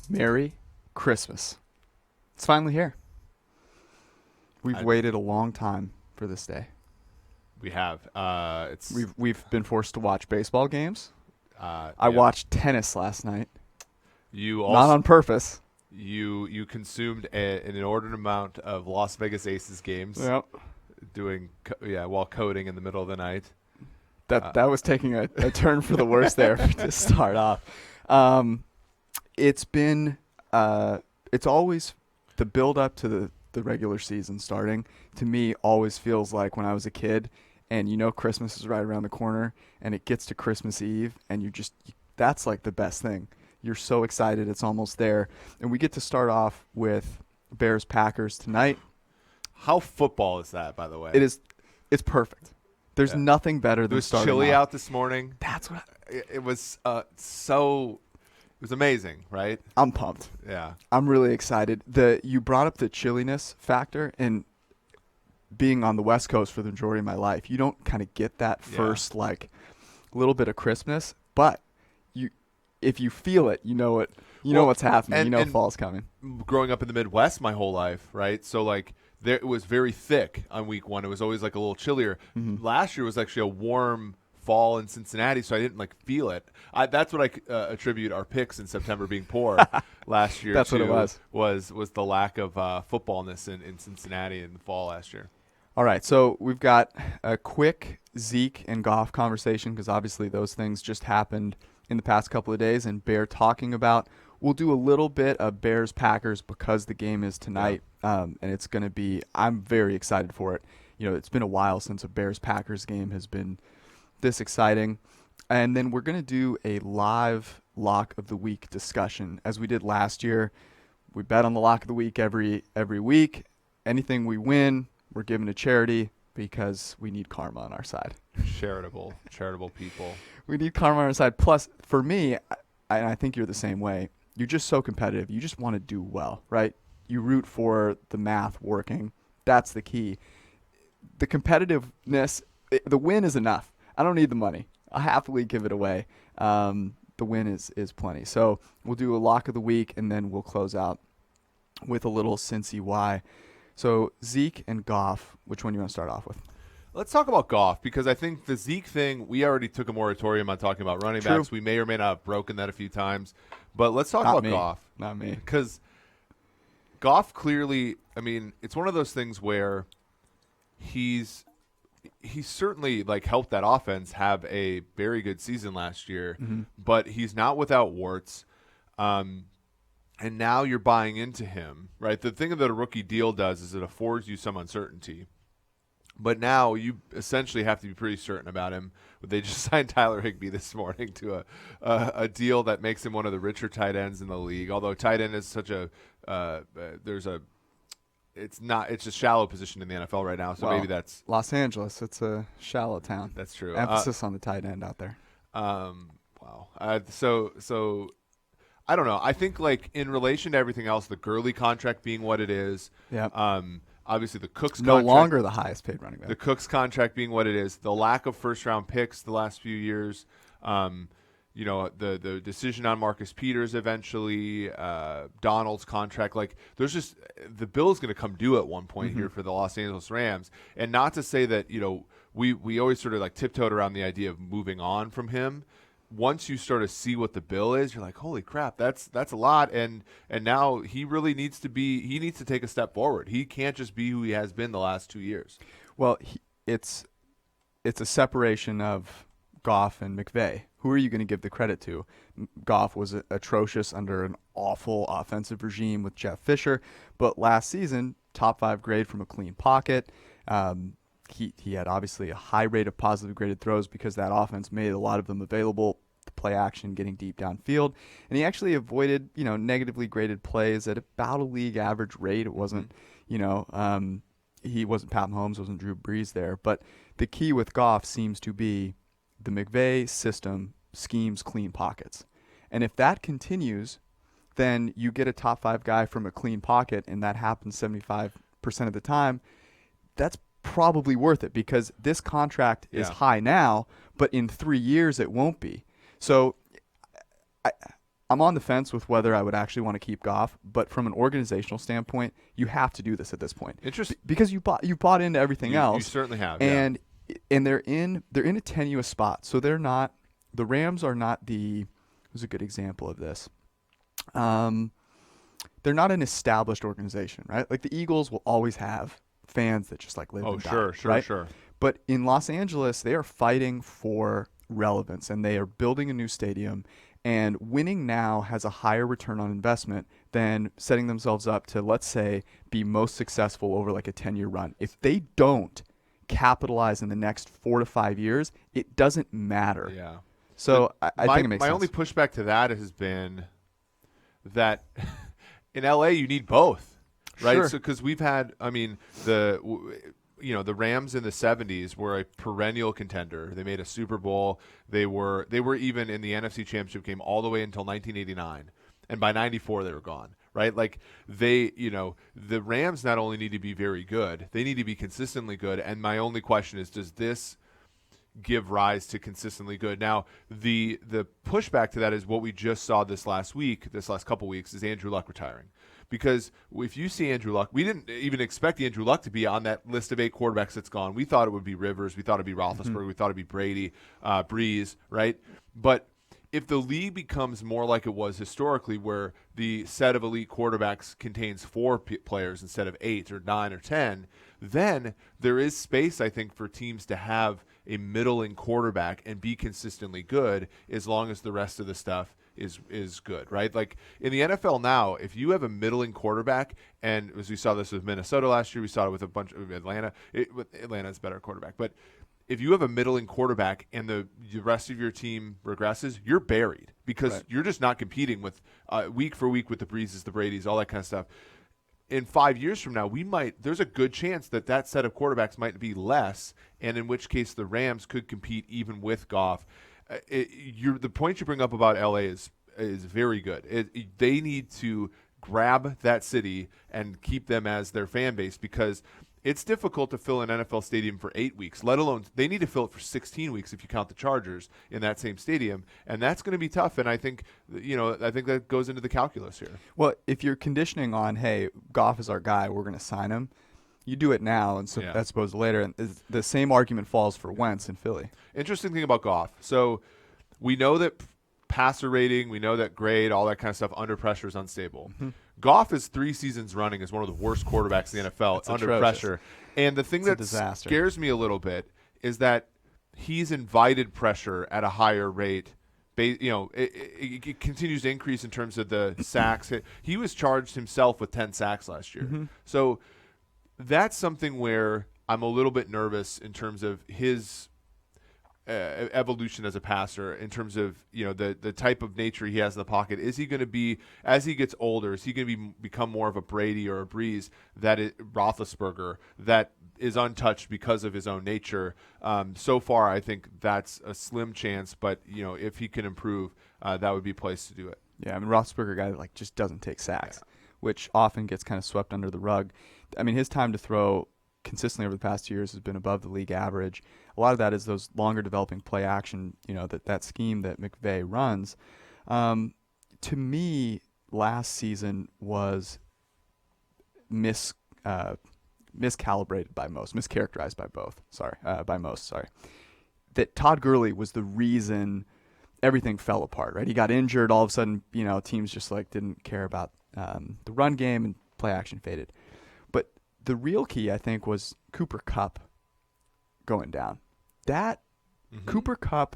Merry Christmas. It's finally here. We've waited a long time for this day. We have. We've been forced to watch baseball games. I Yeah. watched tennis last night. You Not also on purpose. you consumed an inordinate amount of Las Vegas Aces games. Yep. While coding in the middle of the night. That was taking a turn for the worse there to start off. It's been it's always the build up to the regular season starting to me always feels like when I was a kid and Christmas is right around the corner and it gets to Christmas Eve and that's like the best thing. You're so excited it's almost there, and we get to start off with Bears Packers tonight. How football is that, by the way? It's perfect. There's nothing better than starting off. It was chilly out this morning. That's what It was it was amazing, right? I'm pumped. Yeah. I'm really excited. You brought up the chilliness factor, and being on the West Coast for the majority of my life, you don't kind of get that first like little bit of crispness, but if you feel it, you know what's happening. And fall's coming. Growing up in the Midwest my whole life, right? So like it was very thick on week one. It was always like a little chillier. Mm-hmm. Last year was actually a warm fall in Cincinnati, so I didn't like feel it. That's what I attribute our picks in September being poor last year. That's what it was the lack of footballness in Cincinnati in the fall last year. All right, so we've got a quick Zeke and Goff conversation because obviously those things just happened in the past couple of days and bear talking about. We'll do a little bit of Bears Packers because the game is tonight, and it's going to be – I'm very excited for it. It's been a while since a Bears Packers game has been this exciting. And then we're going to do a live lock of the week discussion. As we did last year, we bet on the lock of the week every week. Anything we win, we're giving to charity because we need karma on our side. Charitable people. We need karma on our side. Plus, for me, I think you're the same way. You're just so competitive. You just want to do well, right? You root for the math working. That's the key. The competitiveness, the win is enough. I don't need the money. I'll happily give it away. The win is plenty. So we'll do a lock of the week, and then we'll close out with a little Cincy why. So Zeke and Goff, which one do you want to start off with? Let's talk about Goff because I think the Zeke thing, we already took a moratorium on talking about running backs. We may or may not have broken that a few times. But let's talk about Goff. Not me. Because Goff clearly, it's one of those things where he's certainly like helped that offense have a very good season last year, but he's not without warts. And now you're buying into him, right? The thing that a rookie deal does is it affords you some uncertainty. But now you essentially have to be pretty certain about him. They just signed Tyler Higbee this morning to a deal that makes him one of the richer tight ends in the league. Although tight end is such it's a shallow position in the NFL right now. So maybe that's Los Angeles. It's a shallow town. That's true. Emphasis on the tight end out there. Wow. So I don't know. I think like in relation to everything else, the Gurley contract being what it is. Yeah. Obviously, the Cooks no contract, longer the highest paid running back. The Cooks contract being what it is, the lack of first-round picks the last few years, the decision on Marcus Peters eventually, Donald's contract. Like, there's just the bill's going to come due at one point here for the Los Angeles Rams. And not to say that we always sort of like tiptoed around the idea of moving on from him. Once you start to see what the bill is, you're like, holy crap, that's a lot. And now he really needs to take a step forward. He can't just be who he has been the last 2 years. Well, it's a separation of Goff and McVay. Who are you going to give the credit to? Goff was atrocious under an awful offensive regime with Jeff Fisher, but last season, top 5 grade from a clean pocket. He had obviously a high rate of positive graded throws because that offense made a lot of them available, the play action, getting deep downfield. And he actually avoided, negatively graded plays at about a league average rate. It wasn't, he wasn't Pat Mahomes, wasn't Drew Brees there. But the key with Goff seems to be the McVay system schemes clean pockets. And if that continues, then you get a top 5 guy from a clean pocket, and that happens 75% of the time. That's probably worth it because this contract is high now, but in 3 years it won't be. So I'm on the fence with whether I would actually want to keep Goff, but from an organizational standpoint, you have to do this at this point. Interesting. Because you bought into everything else. You certainly have. And they're in a tenuous spot. So they're not, the Rams are not who's a good example of this. They're not an established organization, right? Like the Eagles will always have fans that just like live and die, right? Sure. But in Los Angeles, they are fighting for relevance, and they are building a new stadium. And winning now has a higher return on investment than setting themselves up to, let's say, be most successful over like a 10-year run. If they don't capitalize in the next 4 to 5 years, it doesn't matter. Yeah. So I think it makes sense. My only pushback to that has been that in LA you need both, right? Sure. So because we've had, I mean, the Rams in the 70s were a perennial contender. They made a Super Bowl. They were even in the NFC Championship game all the way until 1989, and by 94 they were gone. Right? Like the Rams not only need to be very good, they need to be consistently good. And my only question is, does this give rise to consistently good? Now, the pushback to that is what we just saw this last couple weeks, is Andrew Luck retiring. Because if you see Andrew Luck, we didn't even expect Andrew Luck to be on that list of 8 quarterbacks that's gone. We thought it would be Rivers. We thought it'd be Roethlisberger. We thought it'd be Brady, Breeze, right? But if the league becomes more like it was historically, where the set of elite quarterbacks contains 4 players instead of 8 or 9 or 10, then there is space, I think, for teams to have a middling quarterback and be consistently good, as long as the rest of the stuff is good, right? Like in the NFL now, if you have a middling quarterback, and as we saw this with Minnesota last year, we saw it with a bunch of Atlanta. Atlanta's a better quarterback, but if you have a middling quarterback and the rest of your team regresses, you're buried, because you're just not competing with week for week with the Breezes, the Bradys, all that kind of stuff. In 5 years from now, there's a good chance that set of quarterbacks might be less, and in which case the Rams could compete even with Goff. The point you bring up about LA is very good. They need to grab that city and keep them as their fan base, because it's difficult to fill an NFL stadium for 8 weeks, let alone they need to fill it for 16 weeks if you count the Chargers in that same stadium, and that's going to be tough. And I think that goes into the calculus here. Well, if you're conditioning on, hey, Goff is our guy, we're going to sign him, you do it now, and so that's supposed later. And the same argument falls for Wentz in Philly. Interesting thing about Goff. So we know that passer rating, we know that grade, all that kind of stuff under pressure is unstable. Mm-hmm. Goff is 3 seasons running as one of the worst quarterbacks in the NFL under pressure. And the thing that scares me a little bit is that he's invited pressure at a higher rate. It continues to increase in terms of the sacks. He was charged himself with 10 sacks last year. Mm-hmm. So that's something where I'm a little bit nervous in terms of his evolution as a passer, in terms of the type of nature he has in the pocket. Is he going to be, as he gets older, is he going to become more of a Brady or a Breeze, Roethlisberger, that is untouched because of his own nature? So far, I think that's a slim chance, but if he can improve, that would be a place to do it. Yeah, I mean, Roethlisberger, guy that just doesn't take sacks, which often gets kind of swept under the rug. I mean, his time to throw consistently over the past 2 years has been above the league average. A lot of that is those longer developing play action, that scheme that McVay runs. To me, last season was miscalibrated by most, mischaracterized by most. That Todd Gurley was the reason everything fell apart, right? He got injured. All of a sudden, teams just didn't care about the run game, and play action faded. But the real key, I think, was Cooper Kupp going down. Cooper Kupp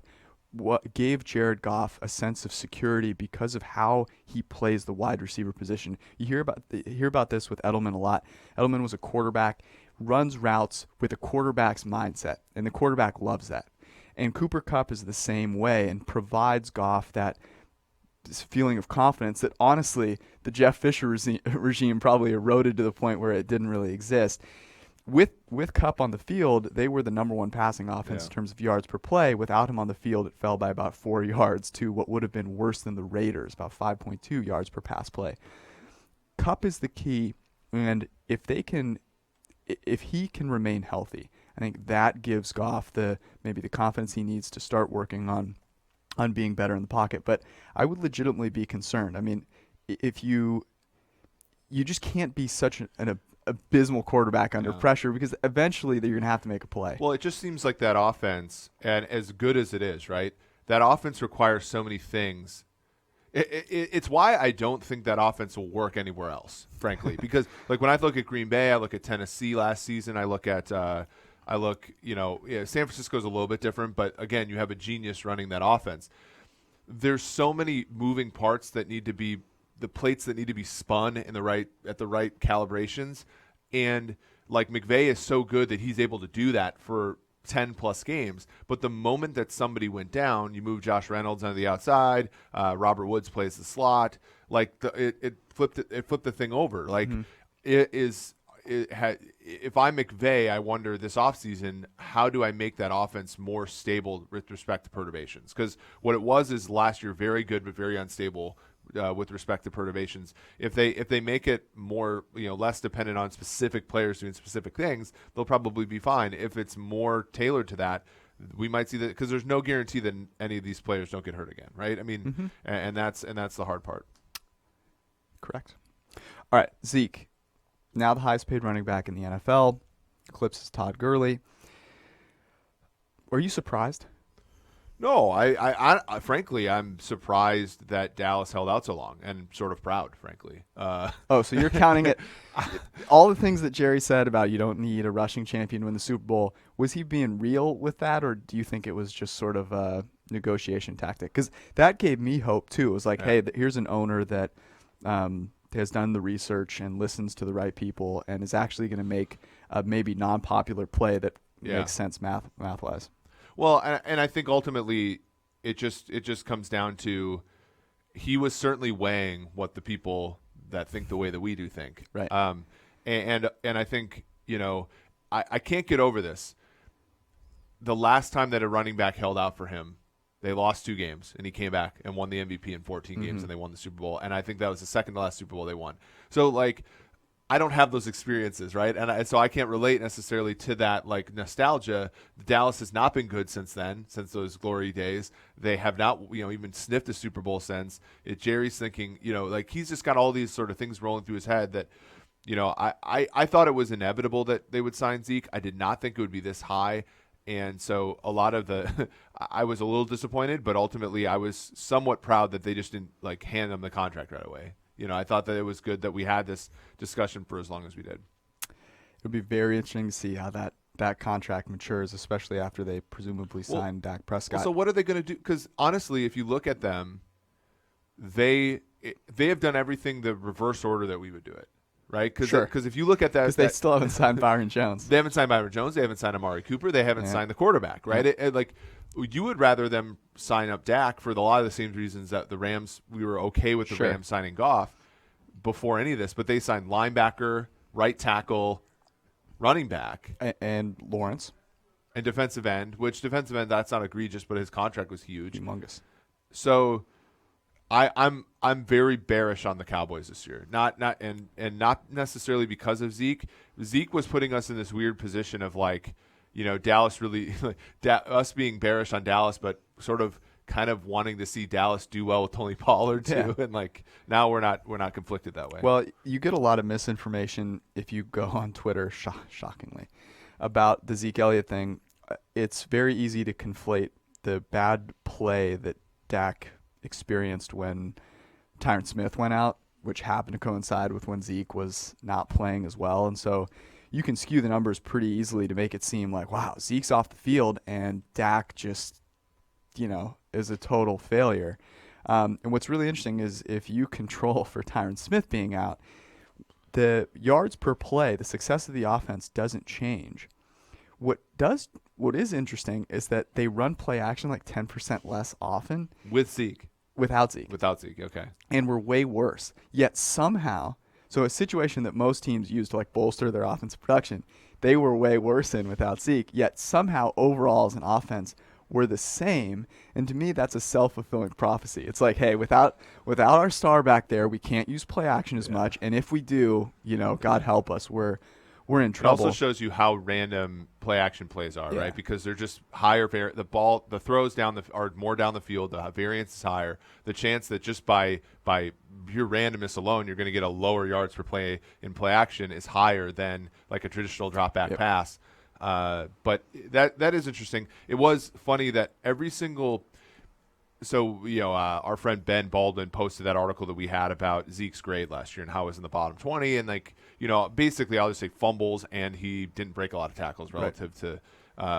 gave Jared Goff a sense of security because of how he plays the wide receiver position. You hear about this with Edelman a lot. Edelman was a quarterback, runs routes with a quarterback's mindset, and the quarterback loves that. And Cooper Kupp is the same way, and provides Goff this feeling of confidence that, honestly, the Jeff Fisher regime probably eroded to the point where it didn't really exist. With Kupp on the field, they were the number 1 passing offense in terms of yards per play. Without him on the field, it fell by about 4 yards to what would have been worse than the Raiders, about 5.2 yards per pass play. Kupp is the key, and if he can remain healthy, I think that gives Goff maybe the confidence he needs to start working on on being better in the pocket. But I would legitimately be concerned. I mean, if you just can't be such an abysmal quarterback under pressure, because eventually you're going to have to make a play. Well, it just seems like that offense, and as good as it is, right, that offense requires so many things. It's why I don't think that offense will work anywhere else, frankly, because like when I look at Green Bay, I look at Tennessee last season, I look at San Francisco's a little bit different, but again, you have a genius running that offense. There's so many moving parts that need to be the plates that need to be spun in at the right calibrations, and like McVay is so good that he's able to do that for 10 plus games, but the moment that somebody went down, you move Josh Reynolds onto the outside, Robert Woods plays the slot, like it flipped the thing over. Like if I'm McVay, I wonder this offseason, how do I make that offense more stable with respect to perturbations? Because what it was is last year very good but very unstable with respect to perturbations. If they make it more, less dependent on specific players doing specific things, they'll probably be fine. If it's more tailored to that, we might see that, because there's no guarantee that any of these players don't get hurt again, right? I mean, and that's the hard part. Correct. All right, Zeke, now the highest paid running back in the NFL, eclipses Todd Gurley. Were you surprised? No, I frankly, I'm surprised that Dallas held out so long, and sort of proud, frankly. So you're counting it. All the things that Jerry said about you don't need a rushing champion to win the Super Bowl, was he being real with that, or do you think it was just sort of a negotiation tactic? Because that gave me hope, too. It was like, hey, here's an owner that has done the research and listens to the right people and is actually going to make a maybe non-popular play that makes sense math-wise. Well, and I think ultimately it just comes down to he was certainly weighing what the people that think the way that we do think. Right. And I think, I can't get over this. The last time that a running back held out for him, they lost 2 games, and he came back and won the MVP in 14 games, and they won the Super Bowl. And I think that was the second to last Super Bowl they won. So, like, I don't have those experiences, right? And so I can't relate necessarily to that, like, nostalgia. Dallas has not been good since then, since those glory days. They have not, even sniffed a Super Bowl since. Jerry's thinking, like, he's just got all these sort of things rolling through his head that, I thought it was inevitable that they would sign Zeke. I did not think it would be this high. And so a lot of the I was a little disappointed, but ultimately I was somewhat proud that they just didn't, like, hand them the contract right away. I thought that it was good that we had this discussion for as long as we did. It would be very interesting to see how that contract matures, especially after they presumably sign Dak Prescott. Well, so what are they going to do? Because honestly, if you look at them, they have done everything the reverse order that we would do it, right? Because if you look at that, because they still haven't signed Byron Jones. They haven't signed Byron Jones. They haven't signed Amari Cooper. They haven't signed the quarterback, right? Like, you would rather them sign up Dak for a lot of the same reasons that the Rams, we were okay with the Rams signing Goff before any of this, but they signed linebacker, right tackle, running back. And Lawrence. And defensive end, that's not egregious, but his contract was huge. Humongous. So I'm very bearish on the Cowboys this year. Not necessarily because of Zeke. Zeke was putting us in this weird position of, like, Dallas really us being bearish on Dallas, but sort of kind of wanting to see Dallas do well with Tony Pollard too, and like now we're not conflicted that way. Well, you get a lot of misinformation if you go on Twitter, shockingly, about the Zeke Elliott thing. It's very easy to conflate the bad play that Dak experienced when Tyron Smith went out, which happened to coincide with when Zeke was not playing as well, and so you can skew the numbers pretty easily to make it seem like, wow, Zeke's off the field and Dak just, is a total failure. And what's really interesting is if you control for Tyron Smith being out, the yards per play, the success of the offense doesn't change. What is interesting is that they run play action like 10% less often. With Zeke. Without Zeke. Without Zeke, okay. And we're way worse. Yet somehow, so a situation that most teams use to, like, bolster their offensive production, they were way worse in without Zeke. Yet somehow overall as an offense, we're the same. And to me, that's a self-fulfilling prophecy. It's like, hey, without our star back there, we can't use play action as much. And if we do, God help us, we're we're in It trouble. also shows you how random play action plays are, Yeah. right? Because they're just higher. The throws are more down the field. The variance is higher. The chance that just by pure randomness alone, you're going to get a lower yards per play in play action is higher than like a traditional drop back pass. But that is interesting. It was funny that every single. So, our friend Ben Baldwin posted that article that we had about Zeke's grade last year and how it was in the bottom 20. And, basically I'll just say fumbles, and he didn't break a lot of tackles relative to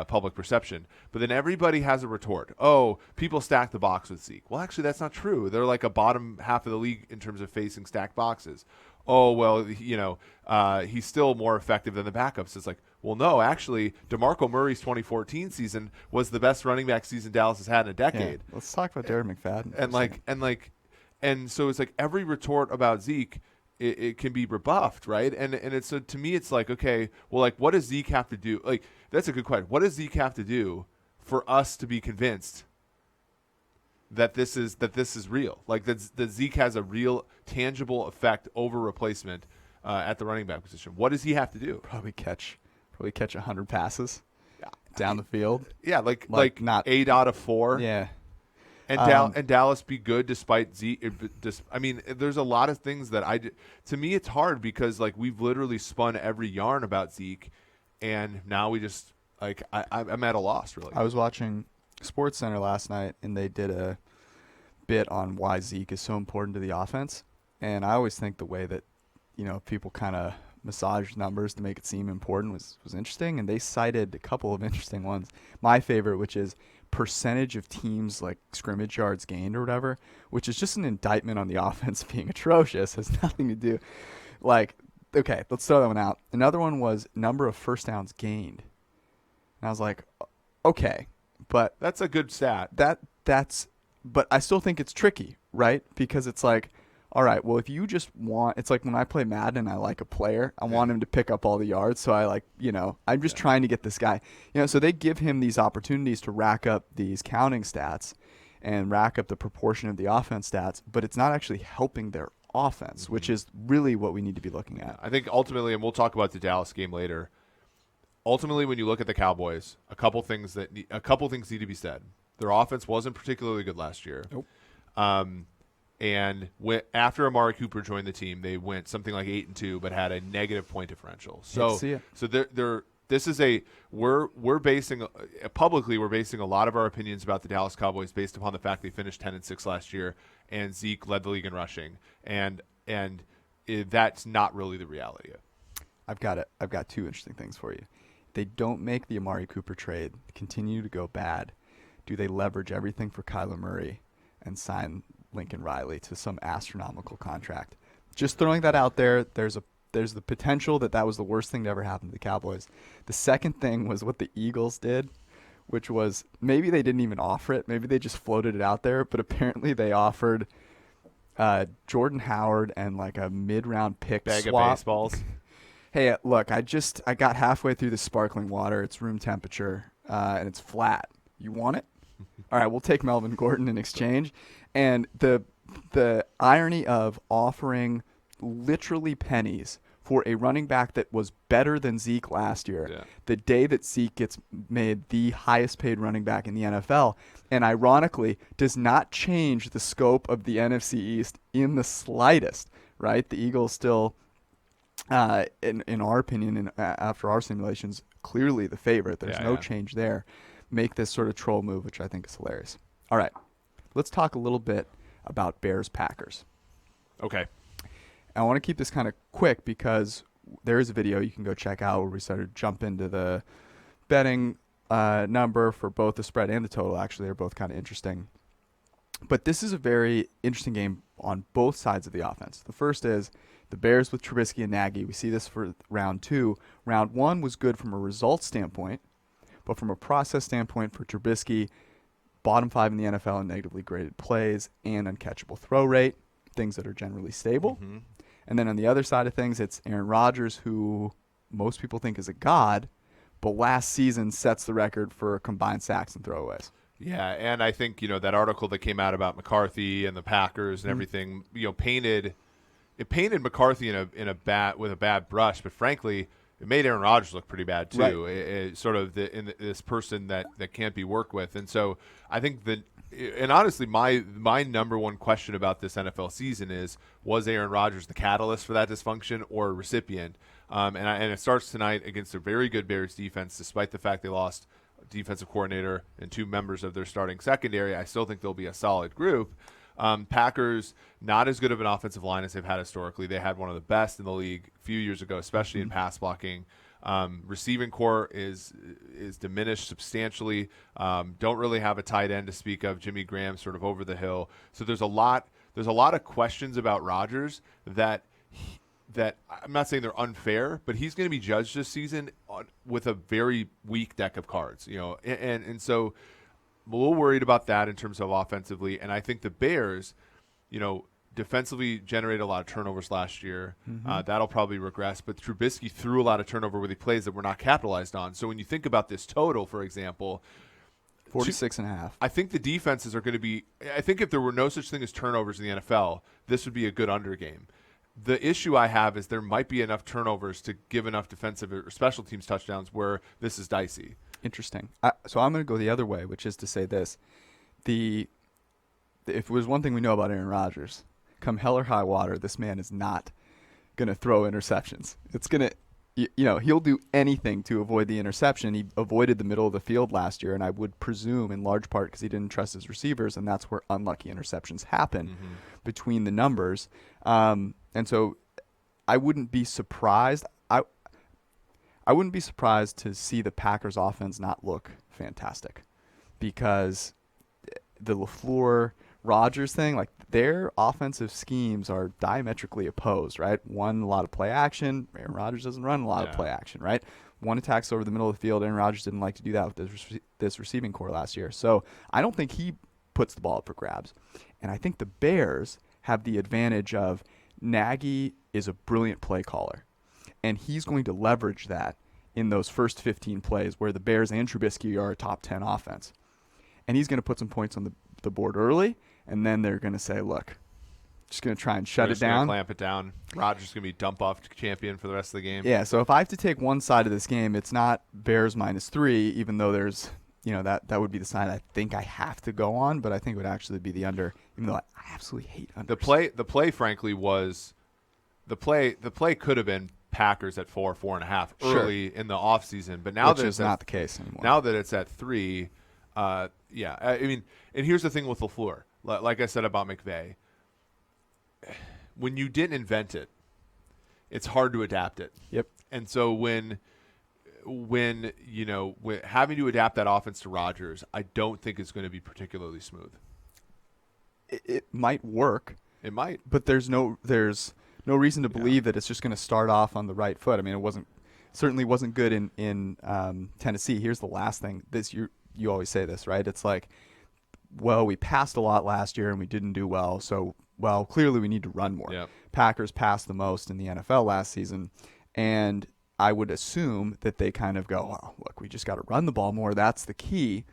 public perception. But then everybody has a retort. Oh, people stack the box with Zeke. Well, actually, that's not true. They're like a bottom half of the league in terms of facing stacked boxes. Oh, well, he's still more effective than the backups. It's like, well, no, actually, DeMarco Murray's 2014 season was the best running back season Dallas has had in a decade. Yeah. Let's talk about Darren McFadden. And so it's like every retort about Zeke, it can be rebuffed, right? And it's so to me, it's like, okay, well, like, what does Zeke have to do? Like, that's a good question. What does Zeke have to do for us to be convinced that this is real? Like that Zeke has a real tangible effect over replacement at the running back position. What does he have to do? Probably catch 100 passes down the field. Yeah, like not 8 out of 4. Yeah. And Dallas be good despite Zeke. I mean, there's a lot of things that to me it's hard because like we've literally spun every yarn about Zeke, and now we just like I'm at a loss really. I was watching SportsCenter last night, and they did a bit on why Zeke is so important to the offense. And I always think the way that people kind of massage numbers to make it seem important was interesting, and they cited a couple of interesting ones. My favorite, which is percentage of teams like scrimmage yards gained or whatever, which is just an indictment on the offense being atrocious, has nothing to do. Like, okay, let's throw that one out. Another one was number of first downs gained. And I was like, okay, but that's a good stat. But I still think it's tricky, right? Because it's like, all right, well, if you just want, it's like when I play Madden and I like a player, I want him to pick up all the yards. So I'm just trying to get this guy, so they give him these opportunities to rack up these counting stats and rack up the proportion of the offense stats, but it's not actually helping their offense, which is really what we need to be looking at. I think ultimately, and we'll talk about the Dallas game later, ultimately when you look at the Cowboys, a couple things need to be said. Their offense wasn't particularly good last year. Nope. And after Amari Cooper joined the team, they went something like 8-2, but had a negative point differential. So we're basing a lot of our opinions about the Dallas Cowboys based upon the fact they finished 10-6 last year, and Zeke led the league in rushing, and that's not really the reality. I've got two interesting things for you. They don't make the Amari Cooper trade, continue to go bad. Do they leverage everything for Kyler Murray and sign Lincoln Riley to some astronomical contract? Just throwing that out there. There's the potential that was the worst thing to ever happen to the Cowboys. The second thing was what the Eagles did, which was maybe they didn't even offer it. Maybe they just floated it out there, but apparently they offered Jordan Howard and like a mid-round pick bag swap. of baseballs. Hey, look, I got halfway through the sparkling water. It's room temperature, and it's flat. You want it? All right, we'll take Melvin Gordon in exchange. And the irony of offering literally pennies for a running back that was better than Zeke last year, the day that Zeke gets made the highest paid running back in the NFL, and ironically does not change the scope of the NFC East in the slightest, right? The Eagles still, in our opinion, and after our simulations, clearly the favorite. There's no change there. Make this sort of troll move, which I think is hilarious. All right, let's talk a little bit about Bears-Packers. Okay. I want to keep this kind of quick because there is a video you can go check out where we started to jump into the betting number for both the spread and the total. Actually, they're both kind of interesting. But this is a very interesting game on both sides of the offense. The first is the Bears with Trubisky and Nagy. We see this for round 2. Round 1 was good from a results standpoint, but from a process standpoint for Trubisky, bottom 5 in the NFL in negatively graded plays and uncatchable throw rate, things that are generally stable. Mm-hmm. And then on the other side of things, it's Aaron Rodgers, who most people think is a god, but last season sets the record for combined sacks and throwaways. Yeah, and I think, that article that came out about McCarthy and the Packers and everything, painted McCarthy with a bad brush, but frankly, it made Aaron Rodgers look pretty bad too. Right. Sort of this person that can't be worked with. And so I think that, and honestly, my number one question about this NFL season is, was Aaron Rodgers the catalyst for that dysfunction or a recipient? And it starts tonight against a very good Bears defense, despite the fact they lost defensive coordinator and 2 members of their starting secondary. I still think they'll be a solid group. Packers, not as good of an offensive line as they've had historically. They had one of the best in the league a few years ago, especially in pass blocking. Receiving core is diminished substantially. Don't really have a tight end to speak of. Jimmy Graham sort of over the hill. So there's a lot of questions about Rodgers that I'm not saying they're unfair, but he's going to be judged this season with a very weak deck of cards, and so I'm a little worried about that in terms of offensively. And I think the Bears, defensively generated a lot of turnovers last year. That'll probably regress, but Trubisky threw a lot of turnover with the plays that were not capitalized on. So when you think about this total, for example, 46.5. I think the defenses are going to be, I think if there were no such thing as turnovers in the NFL, this would be a good under game. The issue I have is there might be enough turnovers to give enough defensive or special teams touchdowns where this is dicey. Interesting. So I'm going to go the other way, which is to say this. If it was one thing we know about Aaron Rodgers, come hell or high water, this man is not going to throw interceptions. It's going to, he'll do anything to avoid the interception. He avoided the middle of the field last year, and I would presume in large part because he didn't trust his receivers, and that's where unlucky interceptions happen between the numbers. And so I wouldn't be surprised. I wouldn't be surprised to see the Packers offense not look fantastic, because the LaFleur Rodgers thing, like, their offensive schemes are diametrically opposed, right? One, a lot of play action. Aaron Rodgers doesn't run a lot of play action, right? One attacks over the middle of the field. Aaron Rodgers didn't like to do that with this receiving core last year. So I don't think he puts the ball up for grabs. And I think the Bears have the advantage of Nagy is a brilliant play caller, and he's going to leverage that in those first 15 plays where the Bears and Trubisky are a top 10 offense. And he's going to put some points on the board early, and then they're going to say, look, just going to try and shut it down. Clamp it down. Rodgers is going to be dump-off champion for the rest of the game. Yeah, so if I have to take one side of this game, it's not Bears -3, even though there's, that would be the side I think I have to go on, but I think it would actually be the under, even though I absolutely hate unders. The play, frankly, was the play could have been Packers at 4.5 early in the offseason, but now which that is not the case anymore. Now that it's at 3, I mean, and here's the thing with LaFleur. Like I said about McVay, when you didn't invent it, it's hard to adapt it. Yep. And so when having to adapt that offense to Rodgers, I don't think it's going to be particularly smooth. It might work. It might, but there's no reason to believe that it's just going to start off on the right foot. I mean, certainly wasn't good in Tennessee. Here's the last thing. You always say this, right? It's like, well, we passed a lot last year and we didn't do well, so clearly we need to run more. Yep. Packers passed the most in the NFL last season, and I would assume that they kind of go, well, look, we just got to run the ball more. That's the key.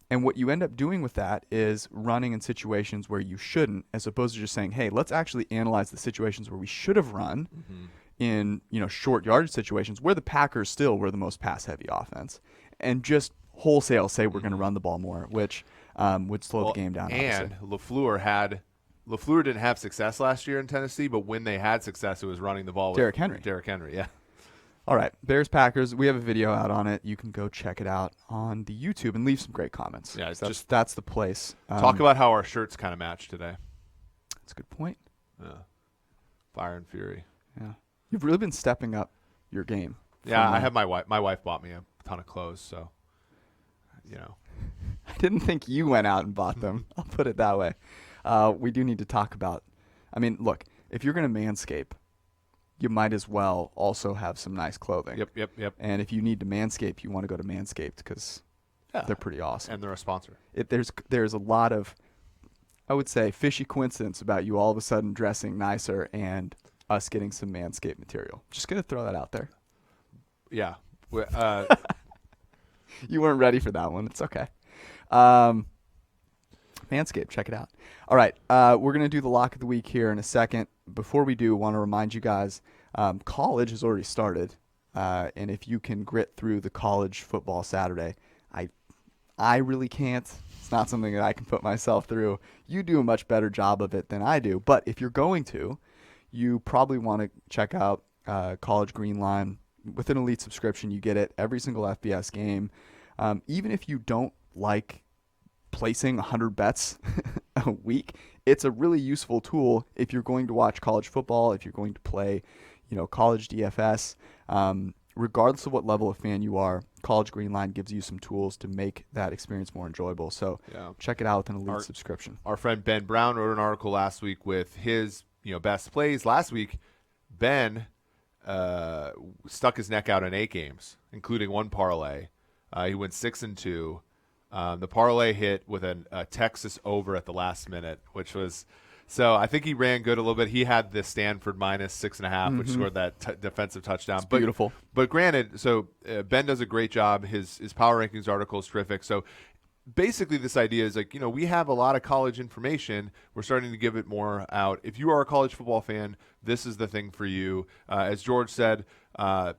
And what you end up doing with that is running in situations where you shouldn't, as opposed to just saying, hey, let's actually analyze the situations where we should have run in short yardage situations where the Packers still were the most pass-heavy offense, and just wholesale say we're going to run the ball more, which would slow the game down. And obviously. LaFleur didn't have success last year in Tennessee, but when they had success, it was running the ball with Derrick Henry. Yeah. All right, Bears-Packers, we have a video out on it. You can go check it out on the YouTube and leave some great comments. Yeah, that's the place. Talk about how our shirts kind of match today. That's a good point. Yeah. Fire and Fury. Yeah. You've really been stepping up your game. Yeah, I have my wife. My wife bought me a ton of clothes, so, I didn't think you went out and bought them. I'll put it that way. We do need to talk about, look, if you're going to manscape, you might as well also have some nice clothing. Yep. And if you need to manscape, you want to go to Manscaped because they're pretty awesome. And they're a sponsor. There's a lot of, I would say, fishy coincidence about you all of a sudden dressing nicer and us getting some Manscaped material. Just going to throw that out there. Yeah. You weren't ready for that one. It's okay. Manscaped, check it out. All right, we're going to do the lock of the week here in a second. Before we do, I want to remind you guys, college has already started. and if you can grit through the college football Saturday, I really can't. It's not something that I can put myself through. You do a much better job of it than I do. But if you're going to, you probably want to check out College Green Line. With an Elite subscription, you get it every single FBS game. Even if you don't like placing 100 bets a week, it's a really useful tool if you're going to watch college football, if you're going to play, college DFS. Regardless of what level of fan you are, College Green Line gives you some tools to make that experience more enjoyable. So check it out with an Elite subscription. Our friend Ben Brown wrote an article last week with his best plays. Last week, Ben stuck his neck out in 8 games, including one parlay. He went 6-2. The parlay hit with a Texas over at the last minute, which was – so I think he ran good a little bit. He had the Stanford minus 6.5, which scored that defensive touchdown. It's beautiful. But granted, so Ben does a great job. His power rankings article is terrific. So basically this idea is like, we have a lot of college information. We're starting to give it more out. If you are a college football fan, this is the thing for you. As George said, try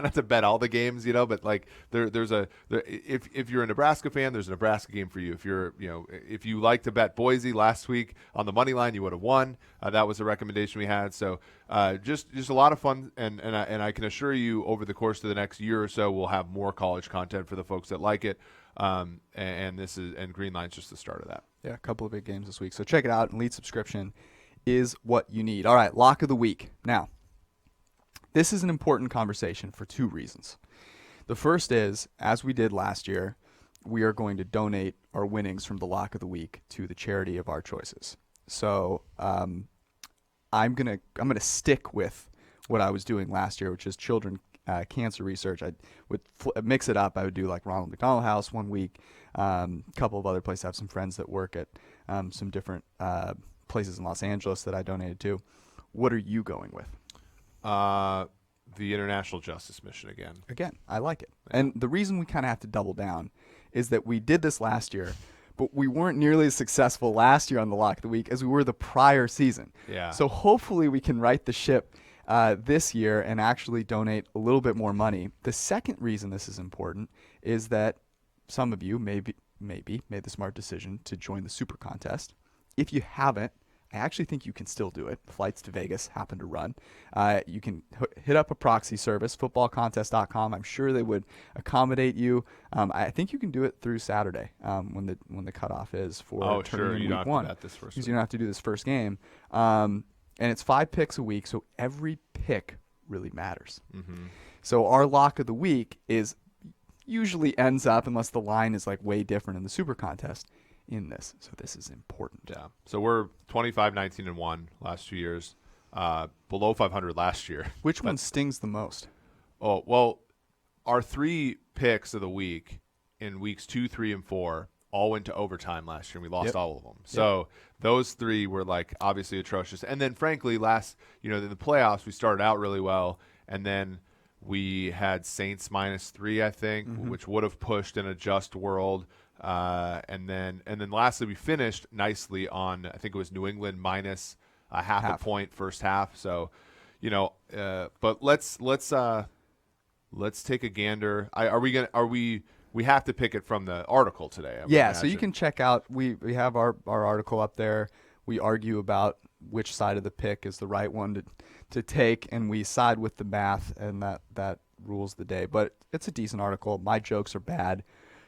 not to bet all the games, but like if you're a Nebraska fan, there's a Nebraska game for you. If you like to bet Boise last week on the money line, you would have won. That was a recommendation we had. So just a lot of fun, and I can assure you over the course of the next year or so, we'll have more college content for the folks that like it. And Green Line's just the start of that. Yeah, a couple of big games this week. So check it out. Elite subscription is what you need. All right, lock of the week. Now, this is an important conversation for 2 reasons. The first is, as we did last year, we are going to donate our winnings from the lock of the week to the charity of our choices. So I'm gonna stick with what I was doing last year, which is children cancer research. I would mix it up. I would do like Ronald McDonald House one week, a couple of other places. I have some friends that work at some different places in Los Angeles that I donated to. What are you going with? The International Justice Mission again. Again, I like it. And the reason we kind of have to double down is that we did this last year, but we weren't nearly as successful last year on the lock of the week as we were the prior season. Yeah. So hopefully we can right the ship this year and actually donate a little bit more money. The second reason this is important is that some of you maybe made the smart decision to join the Super Contest. If you haven't, I actually think you can still do it. Flights to Vegas happen to run. You can hit up a proxy service, footballcontest.com. I'm sure they would accommodate you. I think you can do it through Saturday when the cutoff is for tournament you week don't one. have to bet this first because you don't have to do this first game. And it's 5 picks a week, so every pick really matters. Mm-hmm. So our lock of the week usually ends up, unless the line is like way different in the Super Contest, in this. So this is important. Yeah. So we're 25-19-1 last 2 years, below 500 last year. Which one stings the most? Oh, well, our 3 picks of the week in weeks 2, 3, and 4 all went to overtime last year, and we lost all of them. So those 3 were like obviously atrocious. And then frankly, in the playoffs, we started out really well, and then we had Saints -3, I think, which would have pushed in a just world. And then lastly, we finished nicely on, I think it was New England minus half a point first half. So, but let's take a gander. We have to pick it from the article today. So you can check out, we have our article up there. We argue about which side of the pick is the right one to take, and we side with the math, and that rules the day. But it's a decent article. My jokes are bad.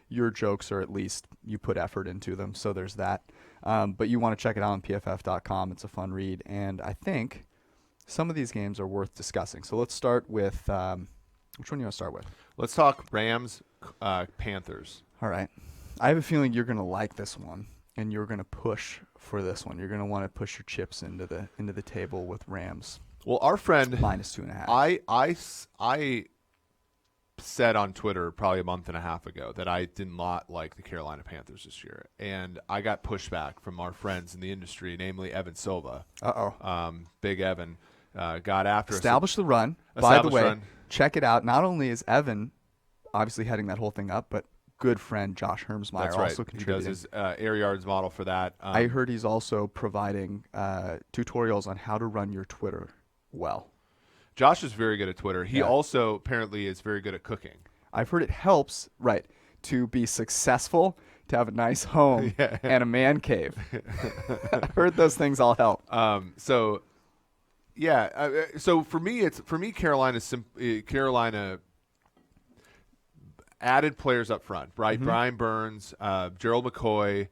Your jokes are, at least you put effort into them, so there's that. But you want to check it out on PFF.com. It's a fun read, and I think some of these games are worth discussing. So let's start with which one do you want to start with? Let's talk Rams, Panthers. All right. I have a feeling you're going to like this one, and you're going to push for this one. You're going to want to push your chips into the table with Rams. Well, our friend -2.5. I said on Twitter probably a month and a half ago that I did not like the Carolina Panthers this year, and I got pushback from our friends in the industry, namely Evan Silva. Big Evan got after Establish the run. By the way, check it out. Not only is Evan obviously heading that whole thing up, but good friend Josh Hermsmeyer also contributing. He does his air yards model for that. I heard he's also providing tutorials on how to run your Twitter well. Josh is very good at Twitter. He Yeah. also apparently is very good at cooking. I've heard it helps, right, to be successful, to have a nice home Yeah. and a man cave. I've heard those things all help. So for me, Carolina added players up front, right? Mm-hmm. Brian Burns, Gerald McCoy,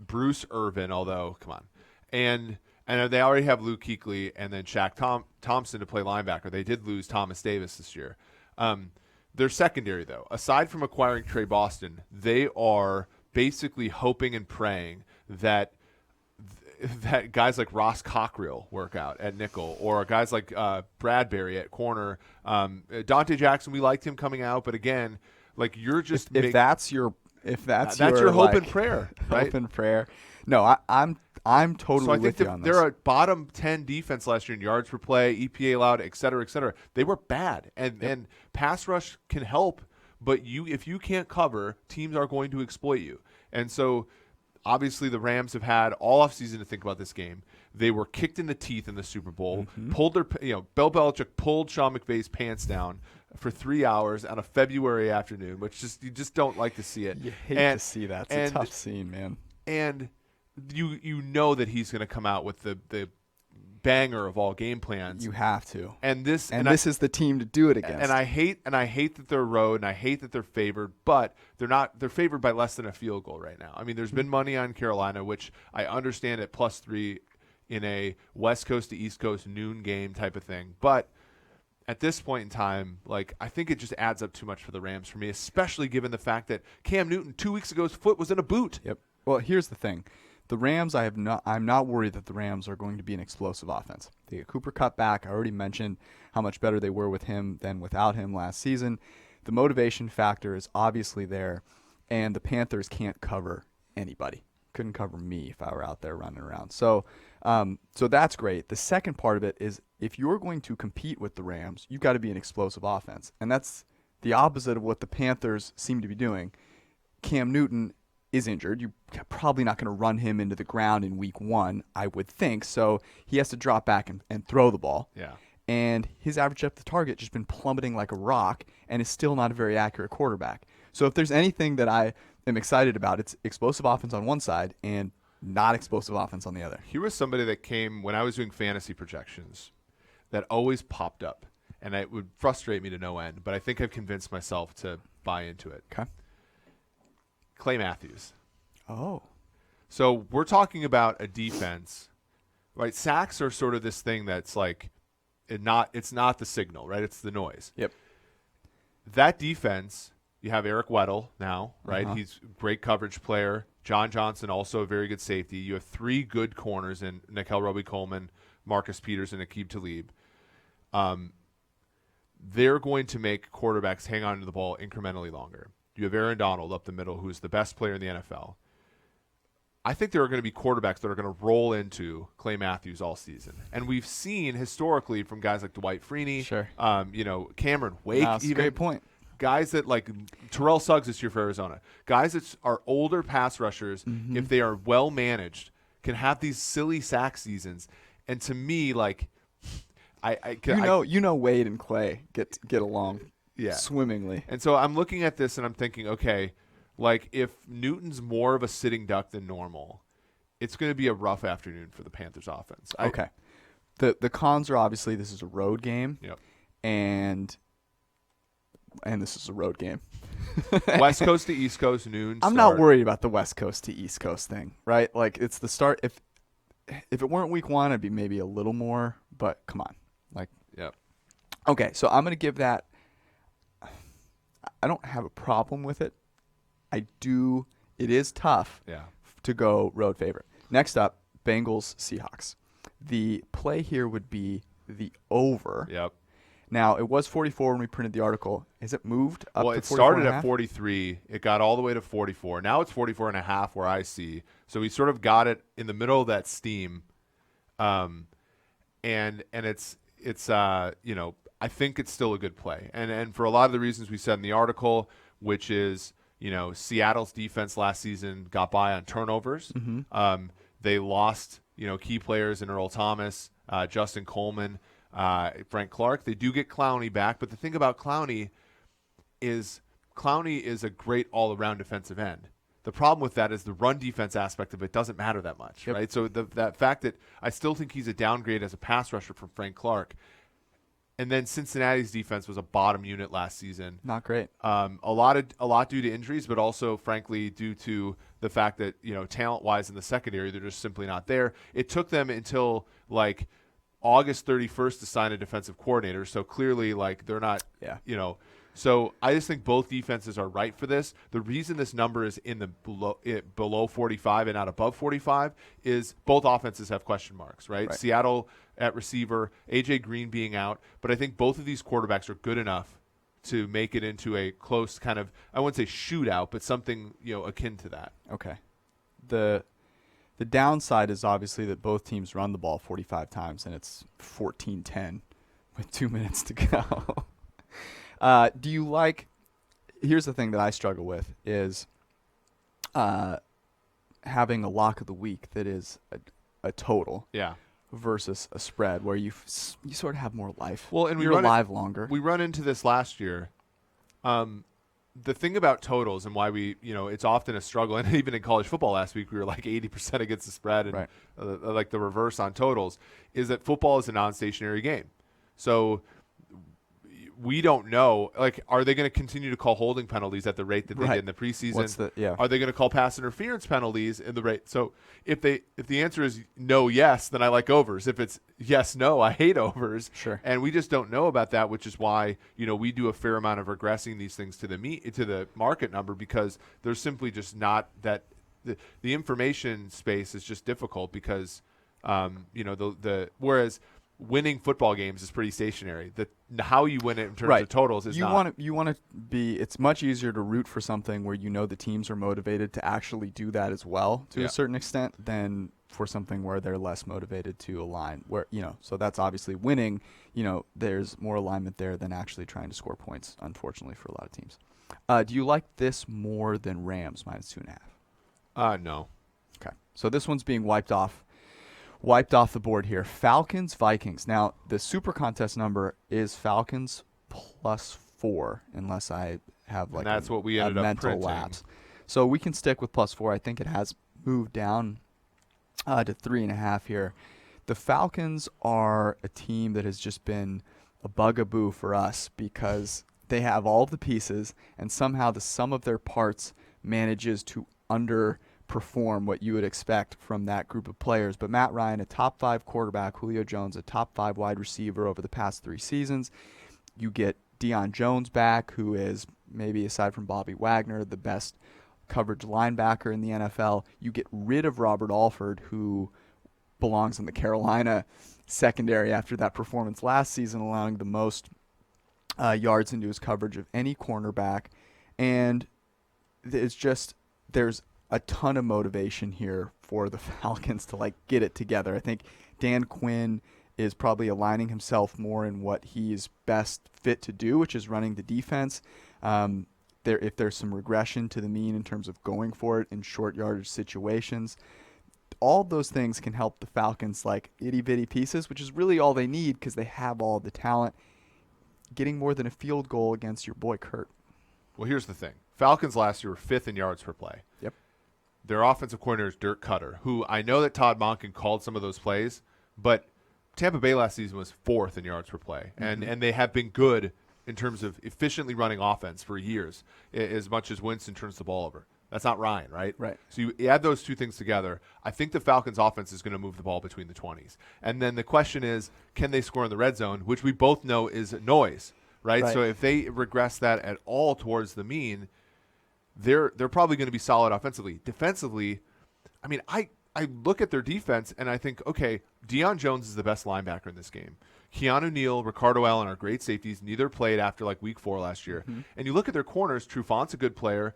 Bruce Irvin. Although, come on, and they already have Luke Kuechly and then Shaq Thompson to play linebacker. They did lose Thomas Davis this year. Their secondary, though, aside from acquiring Trey Boston, they are basically hoping and praying that guys like Ross Cockrell work out at nickel, or guys like Bradbury at corner. Dante Jackson, we liked him coming out, but again, like you're just if that's your hope like, and prayer, right? Hope and prayer. No, I'm totally So I think with you on this. they're a bottom 10 defense last year in yards per play, EPA allowed, et cetera, et cetera. They were bad, and pass rush can help, but if you can't cover, teams are going to exploit you. And so obviously the Rams have had all offseason to think about this game. They were kicked in the teeth in the Super Bowl. Bill Belichick pulled Sean McVay's pants down for 3 hours on a February afternoon, which you just don't like to see it. You hate to see that. It's a tough scene, man. And you know that he's going to come out with the banger of all game plans. You have to. And this is the team to do it against. And I hate that they're road, and I hate that they're favored, but they're favored by less than a field goal right now. I mean, there's been money on Carolina, which I understand at +3 in a West Coast to East Coast noon game type of thing. But at this point in time, like, I think it just adds up too much for the Rams for me, especially given the fact that Cam Newton 2 weeks ago's foot was in a boot. Yep. Well, here's the thing. The Rams, I'm not worried that the Rams are going to be an explosive offense. They get Cooper Kupp back. I already mentioned how much better they were with him than without him last season. The motivation factor is obviously there, and the Panthers can't cover anybody. Couldn't cover me if I were out there running around. So that's great. The second part of it is if you're going to compete with the Rams, you've got to be an explosive offense, and that's the opposite of what the Panthers seem to be doing. Cam Newton is injured. You're probably not going to run him into the ground in week 1, I would think. So he has to drop back and throw the ball. Yeah. And his average depth of target just been plummeting like a rock and is still not a very accurate quarterback. So if there's anything that I am excited about, it's explosive offense on one side and not explosive offense on the other. Here was somebody that came when I was doing fantasy projections that always popped up, and it would frustrate me to no end, but I think I've convinced myself to buy into it. Okay. Clay Matthews. Oh. So we're talking about a defense, right? Sacks are sort of this thing that's like it's not the signal, right? It's the noise. Yep. That defense, you have Eric Weddle now, right? Uh-huh. He's a great coverage player. John Johnson, also a very good safety. You have 3 good corners in Nickel Roby-Coleman, Marcus Peters, and Aqib Talib. They're going to make quarterbacks hang on to the ball incrementally longer. You have Aaron Donald up the middle, who's the best player in the NFL. I think there are going to be quarterbacks that are going to roll into Clay Matthews all season. And we've seen historically from guys like Dwight Freeney, Sure. Cameron Wake, That's a even great point. guys that like Terrell Suggs this year for Arizona, guys that are older pass rushers, if they are well managed, can have these silly sack seasons. And to me, like, You know Wade and Clay get along swimmingly. And so I'm looking at this and I'm thinking, okay, like if Newton's more of a sitting duck than normal, it's going to be a rough afternoon for the Panthers offense. Okay. The cons are obviously this is a road game. Yep. And this is a road game. West Coast to East Coast noon. I'm not worried about the West Coast to East Coast thing, right? Like it's the start. If it weren't week 1, I'd be maybe a little more, but come on. Like, yep. Okay, so I'm going to give that. I don't have a problem with it. I do. It is tough to go road favorite. Next up, Bengals Seahawks. The play here would be the over. Yep. Now, it was 44 when we printed the article. Has it moved up to 44 Well, it started at 43. It got all the way to 44. Now it's 44 and a half where I see. So we sort of got it in the middle of that steam. And it's I think it's still a good play. And for a lot of the reasons we said in the article, which is, Seattle's defense last season got by on turnovers. Mm-hmm. They lost, key players in Earl Thomas, Justin Coleman. Frank Clark. They do get Clowney back, but the thing about Clowney is a great all-around defensive end. The problem with that is the run defense aspect of it doesn't matter that much, right? So that fact that I still think he's a downgrade as a pass rusher from Frank Clark. And then Cincinnati's defense was a bottom unit last season. Not great. A lot due to injuries, but also, frankly, due to the fact that, talent-wise in the secondary, they're just simply not there. It took them until, like, August 31st to sign a defensive coordinator. So clearly, like, they're not, So I just think both defenses are right for this. The reason this number is in the below 45 and not above 45 is both offenses have question marks, right? Seattle at receiver, A.J. Green being out. But I think both of these quarterbacks are good enough to make it into a close kind of, I wouldn't say shootout, but something, akin to that. Okay. The downside is obviously that both teams run the ball 45 times, and it's 14-10 with 2 minutes to go. Do you like – here's the thing that I struggle with is having a lock of the week that is a total versus a spread where you sort of have more life. Well, and you're alive longer. We run into this last year. The thing about totals and why we, it's often a struggle, and even in college football last week, we were like 80% against the spread and like the reverse on totals, is that football is a non-stationary game. So we don't know, like, are they going to continue to call holding penalties at the rate that they did in the preseason? Are they going to call pass interference penalties in the rate? So if the answer is no, yes, then I like overs. If it's yes, no, I hate overs. Sure. And we just don't know about that, which is why, we do a fair amount of regressing these things to the market number, because there's simply just not that the information space is just difficult because, whereas winning football games is pretty stationary. How you win it in terms of totals is not. You want to be. It's much easier to root for something where the teams are motivated to actually do that as well to a certain extent than for something where they're less motivated to align. Where so that's obviously winning. There's more alignment there than actually trying to score points. Unfortunately for a lot of teams. Do you like this more than Rams -2.5? No. Okay, so this one's being wiped off the board here. Falcons, Vikings. Now, the super contest number is Falcons +4, unless I have like that's what we ended up mental printing. lapse. So we can stick with +4. I think it has moved down to 3.5 here. The Falcons are a team that has just been a bugaboo for us because they have all of the pieces, and somehow the sum of their parts manages to underperform what you would expect from that group of players. But Matt Ryan, a top 5 quarterback, Julio Jones, a top 5 wide receiver over the past 3 seasons. You get Deion Jones back, who is maybe, aside from Bobby Wagner, the best coverage linebacker in the NFL. You get rid of Robert Alford, who belongs in the Carolina secondary after that performance last season, allowing the most yards into his coverage of any cornerback. And it's just, there's a ton of motivation here for the Falcons to get it together. I think Dan Quinn is probably aligning himself more in what he's best fit to do, which is running the defense. If there's some regression to the mean in terms of going for it in short yardage situations, all those things can help the Falcons like itty-bitty pieces, which is really all they need because they have all the talent. Getting more than a field goal against your boy Kurt. Well, here's the thing. Falcons last year were 5th in yards per play. Yep. Their offensive coordinator is Dirk Cutter, who I know that Todd Monken called some of those plays, but Tampa Bay last season was 4th in yards per play. And they have been good in terms of efficiently running offense for years, as much as Winston turns the ball over. That's not Ryan, right? Right. So you add those two things together. I think the Falcons' offense is going to move the ball between the 20s. And then the question is, can they score in the red zone, which we both know is noise, right? So if they regress that at all towards the mean, they're probably going to be solid offensively. Defensively, I mean, I look at their defense and I think, okay, Deion Jones is the best linebacker in this game. Keanu Neal, Ricardo Allen are great safeties. Neither played after week 4 last year. And you look at their corners, Trufant's a good player.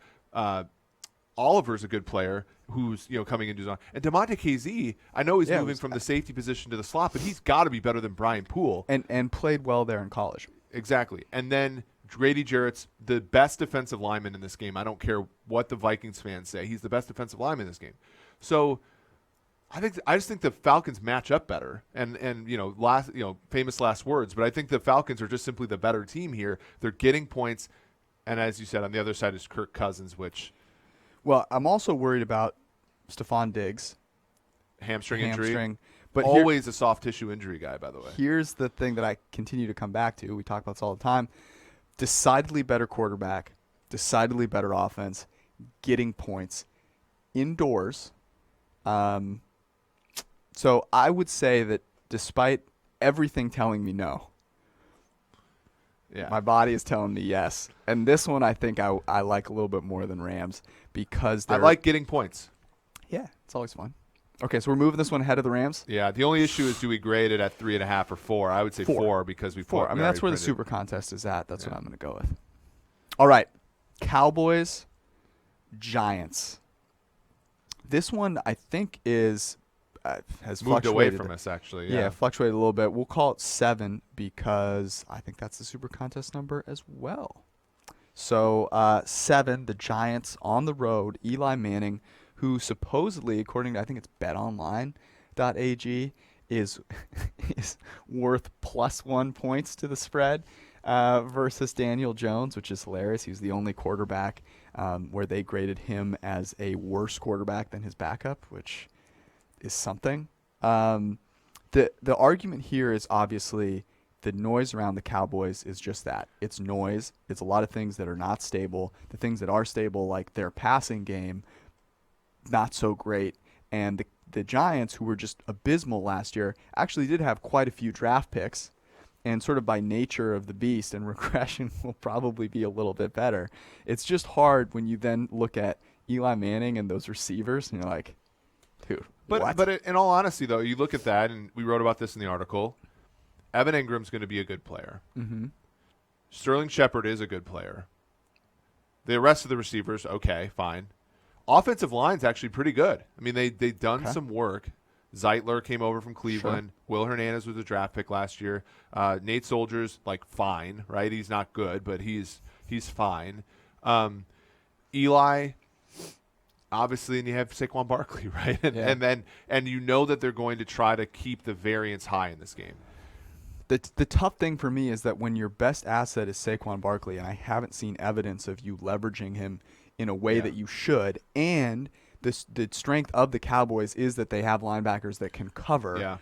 Oliver's a good player who's coming into his own. And DeMonte KZ, I know he's moving from the safety position to the slot, but he's got to be better than Brian Poole. And played well there in college. Exactly. And then Grady Jarrett's the best defensive lineman in this game. I don't care what the Vikings fans say. He's the best defensive lineman in this game. So I just think the Falcons match up better, and famous last words. But I think the Falcons are just simply the better team here. They're getting points, and as you said, on the other side is Kirk Cousins, which Well, I'm also worried about Stephon Diggs. hamstring injury. But always a soft tissue injury guy, by the way. Here's the thing that I continue to come back to. We talk about this all the time. Decidedly better quarterback, decidedly better offense, getting points indoors. So I would say that despite everything telling me no, my body is telling me yes. And this one I think I like a little bit more than Rams because I like getting points. Yeah, it's always fun. Okay, so we're moving this one ahead of the Rams? Yeah, the only issue is do we grade it at 3.5 or 4? I would say 4 because we four. I mean, that's where the super contest is at. That's what I'm going to go with. All right, Cowboys, Giants. This one I think is has moved fluctuated away from us, actually. Yeah, fluctuated a little bit. We'll call it 7 because I think that's the super contest number as well. So 7, the Giants on the road, Eli Manning, who supposedly, according to I think it's betonline.ag, is worth +1 points to the spread versus Daniel Jones, which is hilarious. He's the only quarterback where they graded him as a worse quarterback than his backup, which is something. The argument here is obviously the noise around the Cowboys is just that. It's noise. It's a lot of things that are not stable. The things that are stable, like their passing game, not so great. And the Giants, who were just abysmal last year, actually did have quite a few draft picks. And sort of by nature of the beast, and regression will probably be a little bit better. It's just hard when you then look at Eli Manning and those receivers, and you're like, dude, what? But in all honesty, though, you look at that, and we wrote about this in the article. Evan Ingram's going to be a good player. Mm-hmm. Sterling Shepard is a good player. The rest of the receivers, okay, fine. Offensive line's actually pretty good. I mean, they've done some work. Zeitler came over from Cleveland. Sure. Will Hernandez was a draft pick last year. Nate Soldiers, fine, right? He's not good, but he's fine. Eli, obviously, and you have Saquon Barkley, right? And you know that they're going to try to keep the variance high in this game. The tough thing for me is that when your best asset is Saquon Barkley, and I haven't seen evidence of you leveraging him in a way that you should, and the strength of the Cowboys is that they have linebackers that can cover. Yeah.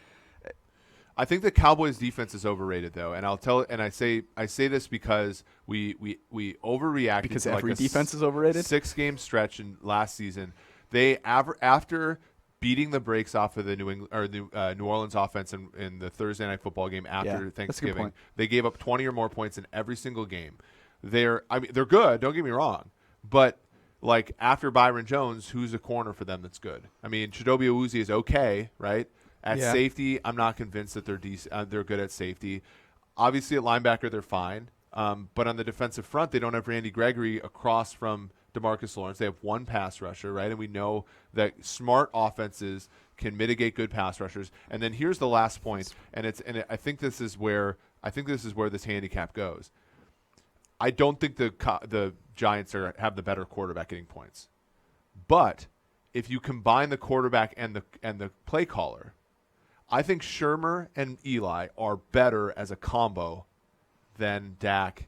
I think the Cowboys defense is overrated though, and I say this because we overreacted because to every defense is overrated. 6-game stretch in last season. They after beating the brakes off of the New Orleans offense in the Thursday night football game after Thanksgiving, they gave up 20 or more points in every single game. They're good, don't get me wrong, but after Byron Jones, who's a corner for them that's good? I mean, Chidobe Awuzie is okay, right? At safety, I'm not convinced that they're good at safety. Obviously, at linebacker, they're fine. But on the defensive front, they don't have Randy Gregory across from DeMarcus Lawrence. They have one pass rusher, right? And we know that smart offenses can mitigate good pass rushers. And then here's the last point, I think this is where this handicap goes. I don't think the Giants have the better quarterback getting points, but if you combine the quarterback and the play caller, I think Shermer and Eli are better as a combo than Dak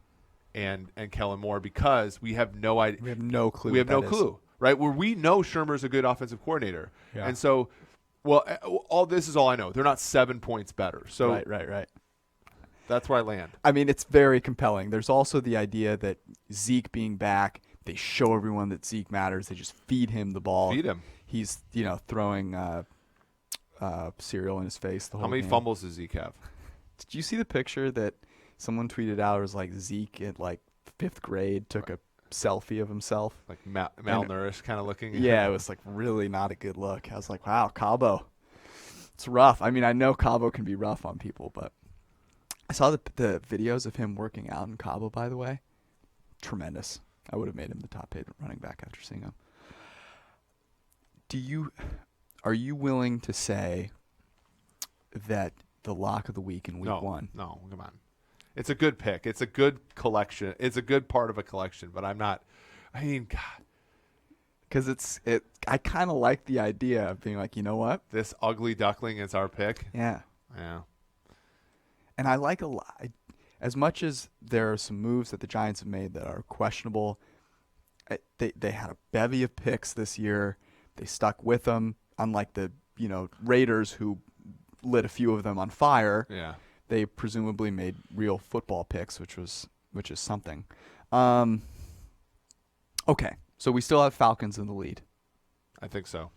and Kellen Moore because we have no idea. We have no clue. We have no clue, right? Where we know Shermer's a good offensive coordinator, and so, all this is all I know. They're not 7 points better. So right. That's where I land. I mean, it's very compelling. There's also the idea that Zeke being back, they show everyone that Zeke matters. They just feed him the ball. Feed him. He's, throwing cereal in his face the whole How many game. fumbles does Zeke have? Did you see the picture that someone tweeted out? It was Zeke at 5th grade took a selfie of himself. Malnourished kind of looking? Yeah, it was really not a good look. I was like, wow, Cabo. It's rough. I mean, I know Cabo can be rough on people, but I saw the videos of him working out in Cabo, by the way. Tremendous. I would have made him the top paid running back after seeing him. Are you willing to say that the lock of the week in week 1? No, come on. It's a good pick. It's a good collection. It's a good part of a collection, but I'm not. I mean, God. because I kind of like the idea of being like, you know what? This ugly duckling is our pick. Yeah. Yeah. And I like a lot. As much as there are some moves that the Giants have made that are questionable, they had a bevy of picks this year. They stuck with them, unlike the Raiders who lit a few of them on fire. Yeah. They presumably made real football picks, which is something. Okay, so we still have Falcons in the lead. I think so.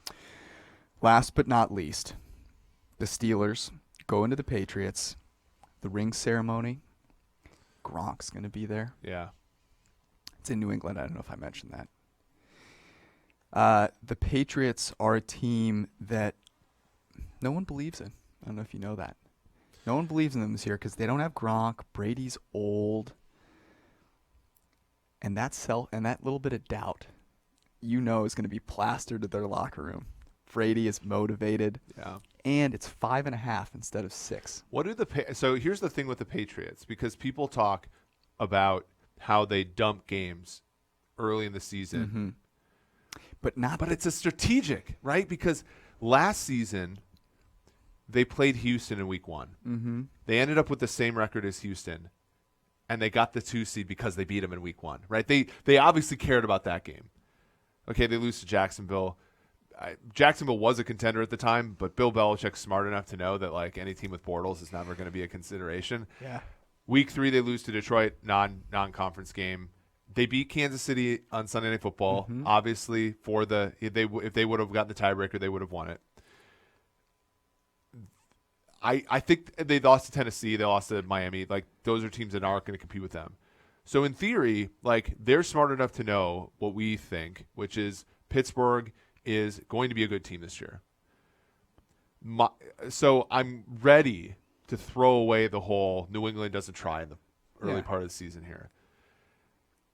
Last but not least, the Steelers go into the Patriots. The ring ceremony. Gronk's going to be there. Yeah. It's in New England. I don't know if I mentioned that. The Patriots are a team that no one believes in. I don't know if you know that. No one believes in them this year because they don't have Gronk. Brady's old. And that little bit of doubt, is going to be plastered to their locker room. Brady is motivated. Yeah. And it's 5.5 instead of 6. So here's the thing with the Patriots, because people talk about how they dump games early in the season. Mm-hmm. But it's a strategic, right? Because last season they played Houston in week 1. Mm-hmm. They ended up with the same record as Houston, and they got the 2 seed because they beat them in week 1, right? They obviously cared about that game. Okay, they lose to Jacksonville. Jacksonville was a contender at the time, but Bill Belichick's smart enough to know that like any team with Bortles is never going to be a consideration. Yeah. Week 3, they lose to Detroit, non-conference game. They beat Kansas City on Sunday Night Football. Mm-hmm. Obviously, if they would have gotten the tiebreaker, they would have won it. I think they lost to Tennessee. They lost to Miami. Like those are teams that aren't going to compete with them. So in theory, like they're smart enough to know what we think, which is Pittsburgh is going to be a good team this year. So I'm ready to throw away the whole New England doesn't try in the early part of the season here.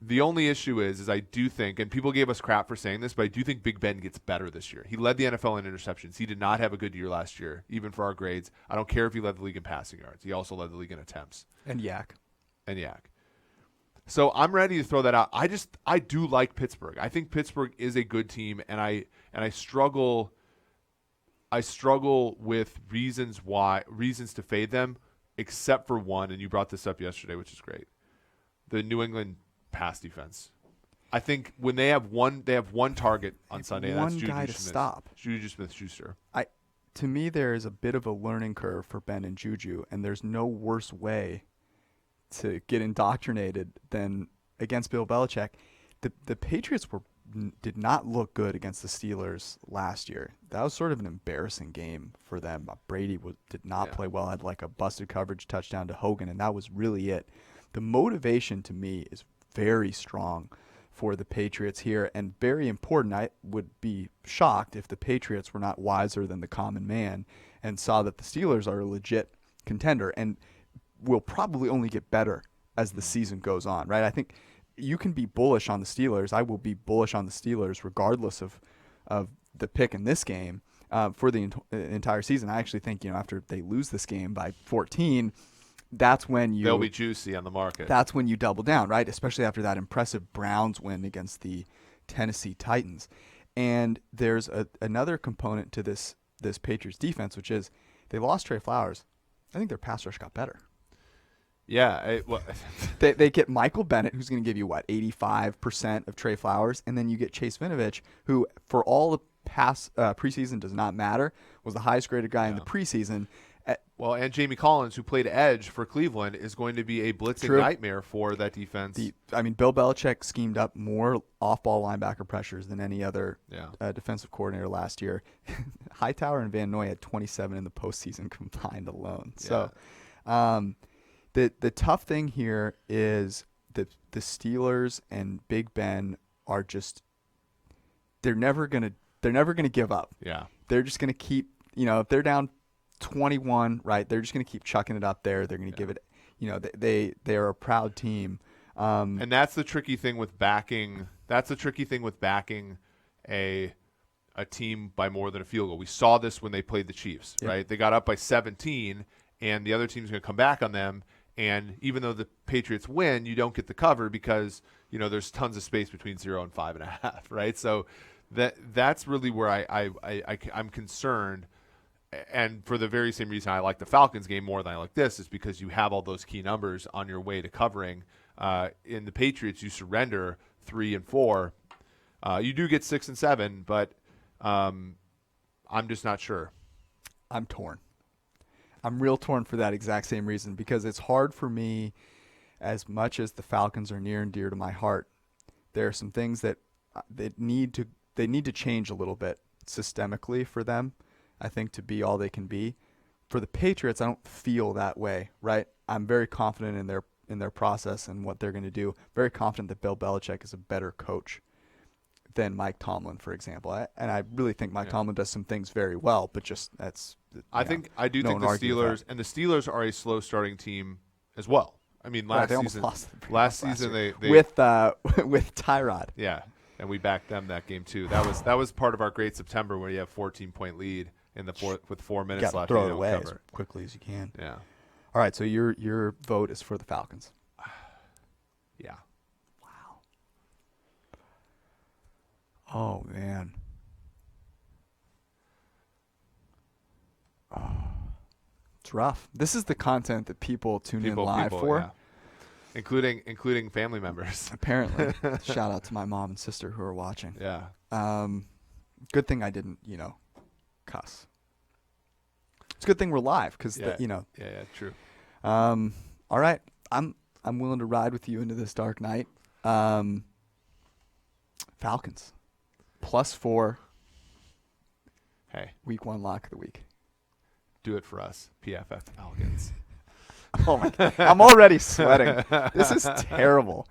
The only issue is I do think, and people gave us crap for saying this, but I do think Big Ben gets better this year. He led the NFL in interceptions. He did not have a good year last year, even for our grades. I don't care if he led the league in passing yards. He also led the league in attempts. And Yak. So I'm ready to throw that out. I do like Pittsburgh. I think Pittsburgh is a good team, and I struggle with reasons to fade them, except for one, and you brought this up yesterday, which is great. The New England pass defense. I think when they have one target on Sunday, and that's one guy to stop. Juju Smith-Schuster. To me, there is a bit of a learning curve for Ben and Juju, and there's no worse way to get indoctrinated than against Bill Belichick. The Patriots did not look good against the Steelers last year. That was sort of an embarrassing game for them. Brady did not play well. Had like a busted coverage touchdown to Hogan, and that was really it. The motivation to me is very strong for the Patriots here, and very important. I would be shocked if the Patriots were not wiser than the common man and saw that the Steelers are a legit contender and will probably only get better as the season goes on, right? I think you can be bullish on the Steelers. I will be bullish on the Steelers regardless of the pick in this game for the entire season. I actually think, after they lose this game by 14, that's when they'll be juicy on the market. That's when you double down, right? Especially after that impressive Browns win against the Tennessee Titans. And there's another component to this Patriots defense, which is they lost Trey Flowers. I think their pass rush got better. Yeah. They get Michael Bennett, who's going to give you, 85% of Trey Flowers, and then you get Chase Vinovich, who, for all the past preseason does not matter, was the highest graded guy in the preseason. And Jamie Collins, who played edge for Cleveland, is going to be a blitzing nightmare for that defense. Bill Belichick schemed up more off-ball linebacker pressures than any other defensive coordinator last year. Hightower and Van Noy had 27 in the postseason combined alone. So the tough thing here is the Steelers and Big Ben are just they're never gonna give up. Yeah, they're just gonna keep if they're down 21, right? They're just going to keep chucking it up there. They're going to give it, they are a proud team. And that's the tricky thing with backing. That's the tricky thing with backing a team by more than a field goal. We saw this when they played the Chiefs, right? They got up by 17, and the other team's going to come back on them. And even though the Patriots win, you don't get the cover because there's tons of space between 0 and 5.5, right? So that's really where I'm concerned. And for the very same reason I like the Falcons game more than I like this is because you have all those key numbers on your way to covering. In the Patriots, you surrender 3 and 4. You do get 6 and 7, but I'm just not sure. I'm torn. I'm real torn for that exact same reason because it's hard for me, as much as the Falcons are near and dear to my heart. There are some things that they need to change a little bit systemically for them, I think, to be all they can be. For the Patriots, I don't feel that way, right? I'm very confident in their process and what they're going to do. Very confident that Bill Belichick is a better coach than Mike Tomlin, for example. And I really think Mike Tomlin does some things very well, but just that's. I do think the Steelers are a slow starting team as well. I mean, last season they with Tyrod. Yeah, and we backed them that game too. That was part of our great September where you have 14-point lead in the fourth with 4 minutes left. Throw it away as quickly as you can. Yeah. All right, so your vote is for the Falcons. Yeah. Wow. Oh man. Oh. It's rough. This is the content that people tune in live for. Yeah. Including family members. Apparently. Shout out to my mom and sister who are watching. Yeah. Good thing I didn't, cuss. It's a good thing we're live because, Yeah, true. All right. I'm willing to ride with you into this dark night. Falcons. +4. Hey. Week 1 lock of the week. Do it for us, PFF Falcons. Oh my God. I'm already sweating. This is terrible.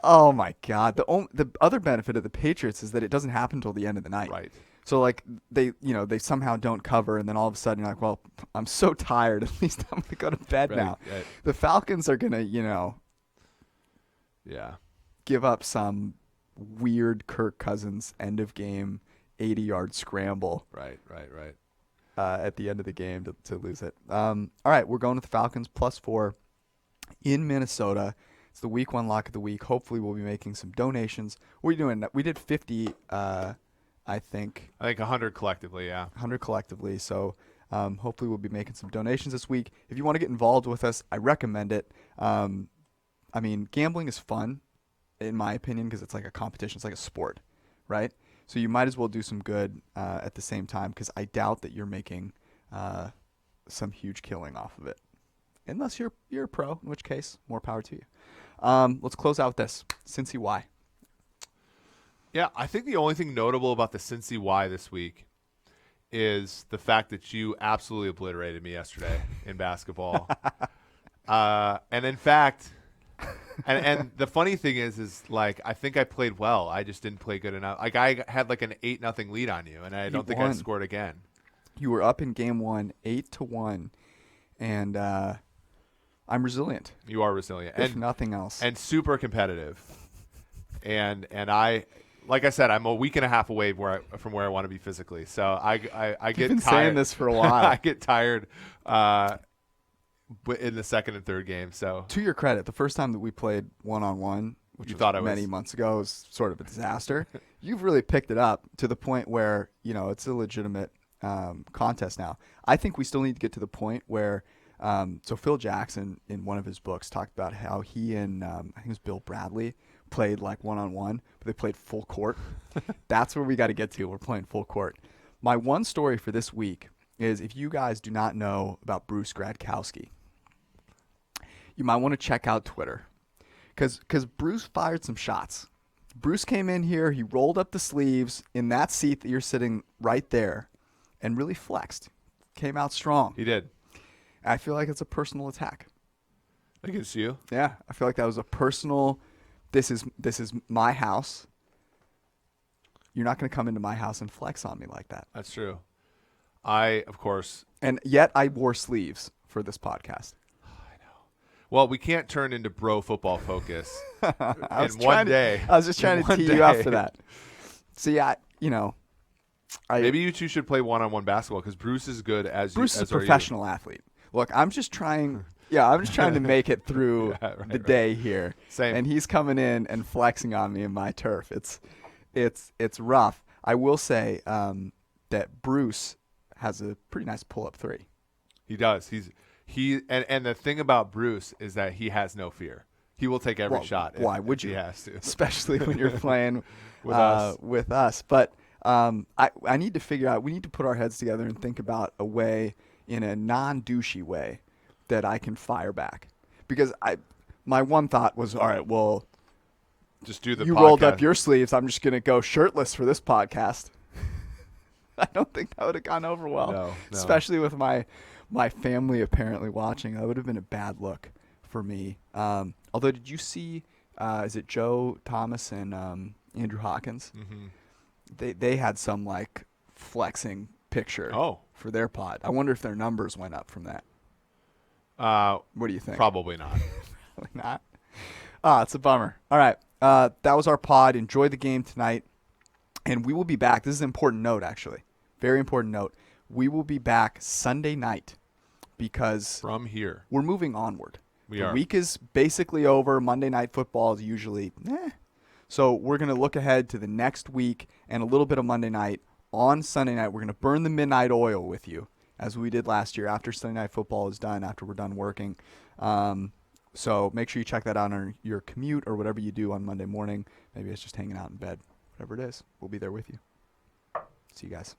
Oh my God. The other benefit of the Patriots is that it doesn't happen until the end of the night. Right. So like they somehow don't cover, and then all of a sudden you're like, well, I'm so tired. At least I'm gonna go to bed now. Right. The Falcons are gonna, give up some weird Kirk Cousins end of game 80-yard scramble. Right. At the end of the game to lose it. All right, we're going with the Falcons +4 in Minnesota. It's the week 1 lock of the week. Hopefully we'll be making some donations. What are you doing? We did 50, I think. 100 collectively, yeah. 100 collectively. So hopefully we'll be making some donations this week. If you want to get involved with us, I recommend it. I mean, gambling is fun, in my opinion, because it's like a competition. It's like a sport, right? So you might as well do some good at the same time, because I doubt that you're making some huge killing off of it, unless you're a pro, in which case, more power to you. Let's close out with this. Cincy Y. Yeah, I think the only thing notable about the Cincy Y this week is the fact that you absolutely obliterated me yesterday in basketball. And in fact, and the funny thing is like, I think I played well. I just didn't play good enough. Like I had like an 8-0 lead on you, and I don't think I scored again. You were up in game 1, 8-1, and I'm resilient. You are resilient, if nothing else, and super competitive. And I, like I said, I'm a week and a half away from where I want to be physically. So I get You've been tired. saying this for a while. I get tired in the second and third game. So to your credit, the first time that we played 1-on-1, which was many months ago, was sort of a disaster. You've really picked it up to the point where it's a legitimate contest now. I think we still need to get to the point where. So Phil Jackson, in one of his books, talked about how he and I think it was Bill Bradley played like 1-on-1, but they played full court. That's where we got to get to. We're playing full court. My one story for this week is, if you guys do not know about Bruce Gradkowski, you might want to check out Twitter, because Bruce fired some shots. Bruce came in here, he rolled up the sleeves in that seat that you're sitting right there, and really flexed. Came out strong. he did. I feel like it's a personal attack. Against you? Yeah, I feel like that was a personal. This is my house. You're not going to come into my house and flex on me like that. That's true. I, of course. And yet I wore sleeves for this podcast. I know. Well, we can't turn into bro football focus in one day. I was just trying to tee you up for that. So yeah, maybe you two should play 1-on-1 basketball, because Bruce is good as Bruce is a professional athlete. Look, I'm just trying. Yeah, I'm just trying to make it through the day here. Same. And he's coming in and flexing on me in my turf. It's rough. I will say that Bruce has a pretty nice pull-up three. He does. And the thing about Bruce is that he has no fear. He will take every shot. Why would you? He has to, especially when you're playing with us. But I need to figure out. We need to put our heads together and think about a way, in a non-douchey way, that I can fire back. Because my one thought was, all right, well, just do the. You podcast. rolled up your sleeves. I'm just gonna go shirtless for this podcast. I don't think that would have gone over well. No. Especially with my family apparently watching. That would have been a bad look for me. Although, did you see, is it Joe Thomas and Andrew Hawkins? Mm-hmm. They had some, like, flexing picture for their pod. I wonder if their numbers went up from that. What do you think? Probably not. Probably not. It's a bummer. All right. That was our pod. Enjoy the game tonight. And we will be back. This is an important note, actually. Very important note. We will be back Sunday night because from here we're moving onward. The week is basically over. Monday Night Football is usually So we're going to look ahead to the next week and a little bit of Monday night. On Sunday night, we're going to burn the midnight oil with you, as we did last year after Sunday Night Football is done, after we're done working. So make sure you check that out on your commute or whatever you do on Monday morning. Maybe it's just hanging out in bed. Whatever it is, we'll be there with you. See you guys.